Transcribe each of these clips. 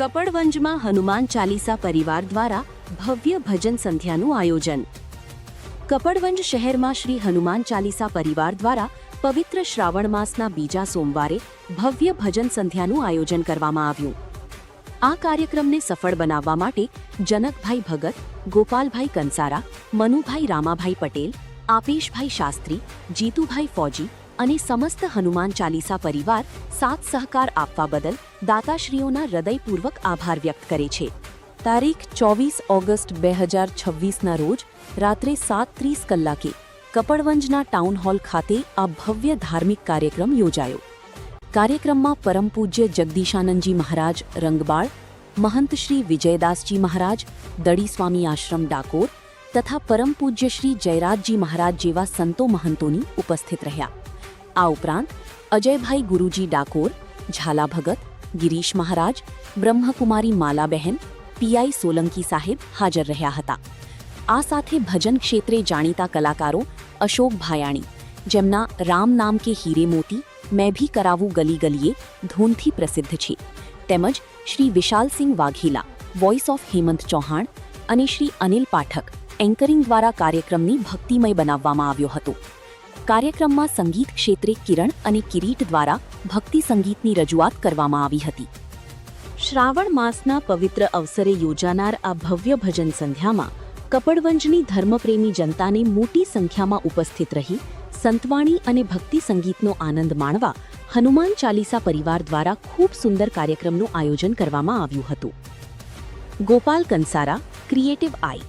કપડવંજમાં હનુમાન ચાલીસા પરિવાર દ્વારા ભવ્ય ભજન સંધ્યાનું આયોજન। કપડવંજ શહેરમાં શ્રી હનુમાન ચાલીસા પરિવાર દ્વારા પવિત્ર શ્રાવણ માસના બીજા સોમવારે ભવ્ય ભજન સંધ્યાનું આયોજન કરવામાં આવ્યું। આ કાર્યક્રમને સફળ બનાવવા માટે જનકભાઈ ભગત, ગોપાલભાઈ કંસારા, મનુભાઈ રામાભાઈ પટેલ, આપેશભાઈ શાસ્ત્રી, જીતુભાઈ ફોજી અને સમસ્ત હનુમાન ચાલીસા પરિવાર સાથ સહકાર આપવા બદલ દાતાશ્રીઓના હૃદયપૂર્વક આભાર વ્યક્ત કરે છે। તારીખ 24 ઓગસ્ટ 2026ના રોજ રાત્રે 7:30 કલાકે કપડવંજના ટાઉન હોલ ખાતે આ ભવ્ય ધાર્મિક કાર્યક્રમ યોજાયો। કાર્યક્રમમાં પરમ પૂજ્ય જગદીશાનંદજી મહારાજ રંગબાળ, મહંત શ્રી વિજયદાસજી મહારાજ દડી સ્વામી આશ્રમ ડાકોર તથા પરમ પૂજ્ય શ્રી જયરાજજી મહારાજ જેવા સંતો મહંતોની ઉપસ્થિત રહ્યા। આ ઉપરાંત અજયભાઈ ગુરુજી ડાકોર, ઝાલા ભગત, ગિરીશ મહારાજ, બ્રહ્મકુમારી માલાબહેન, પીઆઈ સોલંકી સાહેબ હાજર રહ્યા હતા। આ સાથે ભજન ક્ષેત્રે જાણીતા કલાકારો અશોક ભાયાણી, જેમના રામ નામ કે હીરે મોતી, મેં ભી કરાવું ગલી ગલીએ ધૂનથી પ્રસિદ્ધ છે, તેમજ શ્રી વિશાલસિંહ વાઘેલા, વોઇસ ઓફ હેમંત ચૌહાણ અને શ્રી અનિલ પાઠક એન્કરિંગ દ્વારા કાર્યક્રમની ભક્તિમય બનાવવામાં આવ્યો હતો। કાર્યક્રમમાં સંગીત ક્ષેત્રે કિરણ અને કિરીટ દ્વારા ભક્તિ સંગીતની રજૂઆત કરવામાં આવી હતી। શ્રાવણ માસના પવિત્ર અવસરે યોજાનાર આ ભવ્ય ભજન સંધ્યામાં કપડવંજની ધર્મપ્રેમી જનતાને મોટી સંખ્યામાં ઉપસ્થિત રહી સંતવાણી અને ભક્તિ સંગીતનો આનંદ માણવા હનુમાન ચાલીસા પરિવાર દ્વારા ખૂબ સુંદર કાર્યક્રમનું આયોજન કરવામાં આવ્યું હતું। ગોપાલ કંસારા, ક્રિએટિવ આઈ।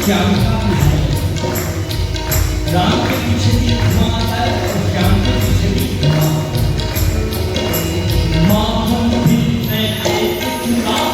श्याम का पीछे राम के पीछे भी धुआं आता है और श्याम के पीछे भी धुआं। माधव भी मैं एक चुनाव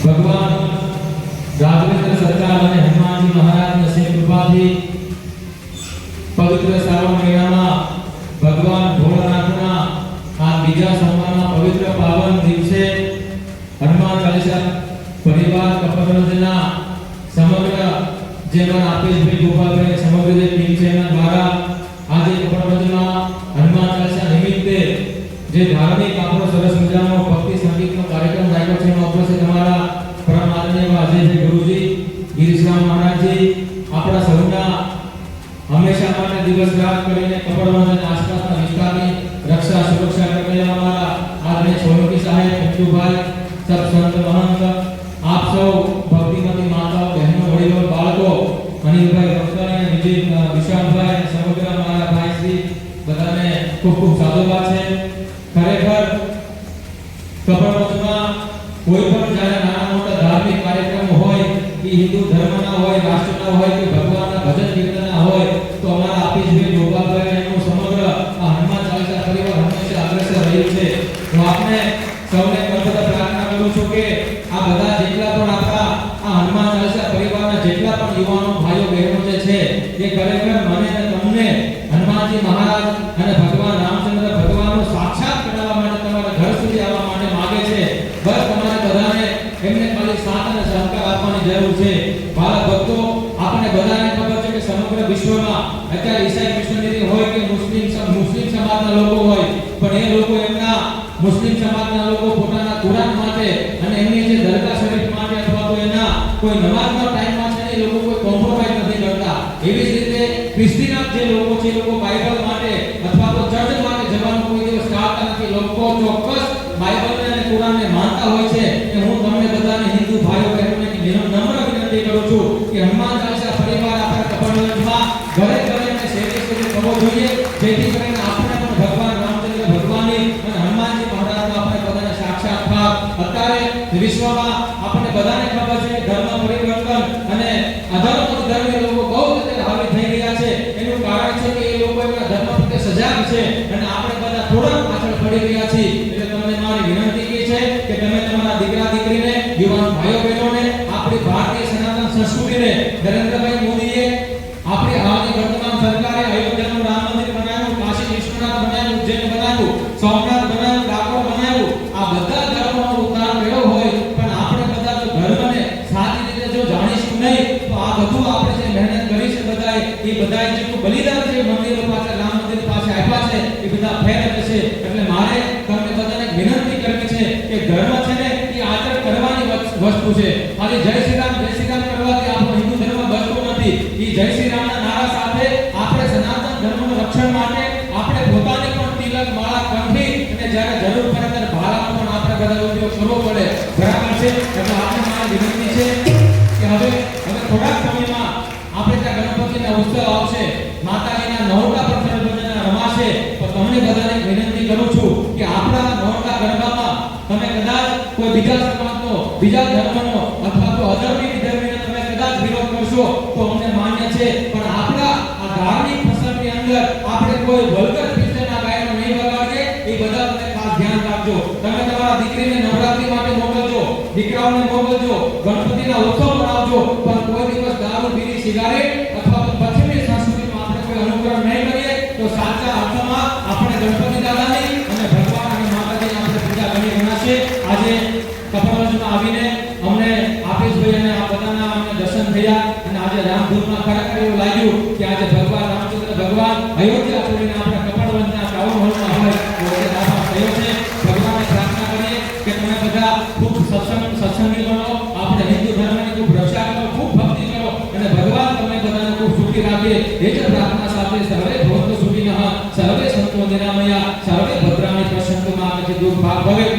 ભગવાન રાઘવેન્દ્ર સરકાર અને હનુમાનજી મહારાજની અસીમ કૃપાથી પવિત્ર શ્રાવણ મહિનામાં ભગવાન ભોળાનાથના આ બીજા સોમવારના પવિત્ર પાવન દિવસે હનુમાન ચાલીસા પરિવાર કપડવંજના સમગ્ર જેમાં આપેશભાઈ ગોપાલભાઈ સમગ્ર જે ટીમ છે એના દ્વારા આજે કપડવંજમાં હનુમાન ચાલીસા નિમિત્તે જે ધાર્મિક આપણો સરસ મજાનો ભક્તિ સંગીતનો કાર્યક્રમ રાખ્યો છે એમાં ઉપસ્થિત અમારા પરમ આદરણીય અજયભાઈ ગુરુજી, ગિરીશરામ મહારાજજી, આપણા સૌના હંમેશા માટે દિવસ રાત કરીને કપડવંજ અને આસપાસના વિસ્તારની રક્ષા સુરક્ષા કરનારા અમારા આદરણીય સોલંકી સાહેબ, પંચુભાઈ, સબ સંત મહંત, આપ સૌ ભક્તિમતી માતાઓ, બહેનો, વડીલો, બાળકો, અનિલભાઈ રક્ષાણી, વિજય વિશાલભાઈ, સમગ્ર અમારા ભાઈશ્રી બધાને ખૂબ ખૂબ સાધુવાદ છે. ખરેખર કપડવંજમાં કોઈ પણ જ્યારે નાના મોટા ધાર્મિક કાર્યક્રમ હોય કે હિન્દુ ધર્મના હોય, રાષ્ટ્રના હોય કે ભગવાનના ભજન કીર્તનના હોય તો અમારા આપીશભાઈ ગોપાલભાઈ એનું સમગ્ર આ હનુમાન ચાલીસા પરિવાર હંમેશા અગ્રેસર રહ્યું છે. હું આપને સૌને કરતા પ્રાર્થના કરું છું કે આ બધા જેટલા પણ આપણા આ હનુમાન ચાલીસા પરિવારના જેટલા પણ યુવાનો ભાઈઓ બહેનો જે છે એ ખરેખર મને અને તમને હનુમાનજી મહારાજ અને ભગવાન રામચંદ્ર ભગવાનનો સાક્ષાત કરાવવા માટે તમારા ઘર સુધી આવવા માટે માંગે છે. બસ તમારે બધાને એમને ખાલી સાથ અને સહકાર આપવાની જરૂર છે. ભાલા ભક્તો, આપણે બધાને ખબર છે કે સમગ્ર વિશ્વમાં અત્યારે ઈસાઈ મિશનરી હોય કે મુસ્લિમ સમાજના લોકો હોય, પણ એ લોકો એમના મુસ્લિમ સમાજના લોકો પોતાના કુરાન માટે અને એમની જે દરગાહ શરીફ માટે અથવા તો એના કોઈ નમાઝના ટાઈમમાં છે એ લોકો કોઈ કોમ્પ્રોમાઇઝ નથી કરતા. એવી જ રીતે ખ્રિસ્તીના જે લોકો છે એ લોકો બાઇબલ માટે અથવા તો ચર્ચ માટે જવાનું કોઈ દિવસ ટાળતા નથી. લોકો ચોક્કસ બાઇબલને અને કુરાનને માનતા હોય છે. કે હું તમને બધાને હિન્દુ ભાઈઓ બહેનોને નમ્ર વિનંતી કરું છું કે હનુમાન ચાલીસા પરિવાર આપણા કપડવંજમાં ઘરે ઘરે અને શેરી શેરી કરવો જોઈએ, જેથી કરીને આપણે પણ ભગવાન રામચંદ્ર ભગવાનની અને હનુમાનજી મહારાજનો આપણે બધાને સાક્ષાત્કાર. અત્યારે વિશ્વમાં આપણને બધાને ખબર છે કે ધર્મ પરિવર્તન અને અધર્મી લોકો બહુ રીતે હાવી થઈ રહ્યા છે. એનું કારણ છે કે એ લોકો એમના ધર્મ પ્રત્યે સજાગ છે અને આપણે બધા થોડા પાછળ પડી રહ્યા છીએ. એટલે તમને મારી વિનંતી છે કે તમે તમારા દીકરા દીકરીને, યુવાન ભાઈઓ બહેનોને આપણી ભારતીય સનાતન સંસ્કૃતિને નરેન્દ્રભાઈ મોદીએ આપણી હાલની વર્તમાન સરકારે અયોધ્યાનું રામ મંદિર બનાવ્યું, કાશી વિશ્વનાથ બનાવ્યું, ઉજ્જૈન બનાવ્યું, સોમનાથ બનાવ્યું, ડાકોર બનાવ્યું. આ બધા ધર્મોનો ઉદ્ધાર કર્યો હોય, પણ આપણે બધા જો ધર્મને સાચી રીતે જો જાણીશું નહીં તો આ બધું આપણે જે મહેનત કરી છે બધાએ એ બધાએ જેટલું બલિદાન છે મંદિરો પાછળ, રામ મંદિર પાસે આપ્યા છે એ બધા ફેર જશે. એટલે મારે તમને બધાને વિનંતી કરવી છે કે ધર્મ છે ને એ આચરણ કરવાની વસ્તુ છે. ખાલી જય શ્રી રામ કરવાથી આપણો હિન્દુ ધર્મ બચતો નથી. એ જય શ્રી રામના નારા સાથે આપણે સનાતન ધર્મનું રક્ષણ માટે આપણે પોતાને પણ તિલક માળા કંઠી અને જ્યારે જરૂર પડે ત્યારે ભાલાનો પણ આપણે બધા ઉપયોગ કરવો પડે. બરાબર છે? એટલે આપણે મારી વિનંતી છે કે હવે થોડાક સમયમાં આપણે ત્યાં ગણપતિના ઉત્સવ આવશે. માતાજીના નવડા પર સિગારેટ અથવા તો પશ્ચિમી સંસ્કૃતિમાં આપણે કોઈ અનુકરણ નહીં કરીએ તો સાચા અર્થમાં આપણે ગણપતિ દાદાની અને ભગવાન અને માતાજીની આપણે પૂજા કરી ગણાશે. આજે કપડવંજમાં આવીને અમને આશીષભાઈ અને આ બધાના અમને દર્શન થયા અને આજે રામધૂનમાં ખરેખર એવું લાગ્યું કે આજે ભગવાન રામચંદ્ર ભગવાન અયોધ્યા છોડીને આપણે કપડવંજના ટાઉન હોલમાં હોય તો એ દાદા થયો છે. ભગવાનને પ્રાર્થના કરીએ કે તમે બધા ખૂબ સત્સંગી બનો, આપણે હિન્દુ ધર્મની ખૂબ રક્ષા કરો, ખૂબ ભક્તિ કરો અને ભગવાન તમને બધાને ખૂબ સુખી રાખે. એ જ પ્રાર્થના સાથે સર્વે ભવન્તુ સુખિનઃ, સર્વે સંતો નિરામયા, સર્વે ભદ્રાણિ પશ્યન્તુ મા કચિત દુર્ભાગ ભવેत्.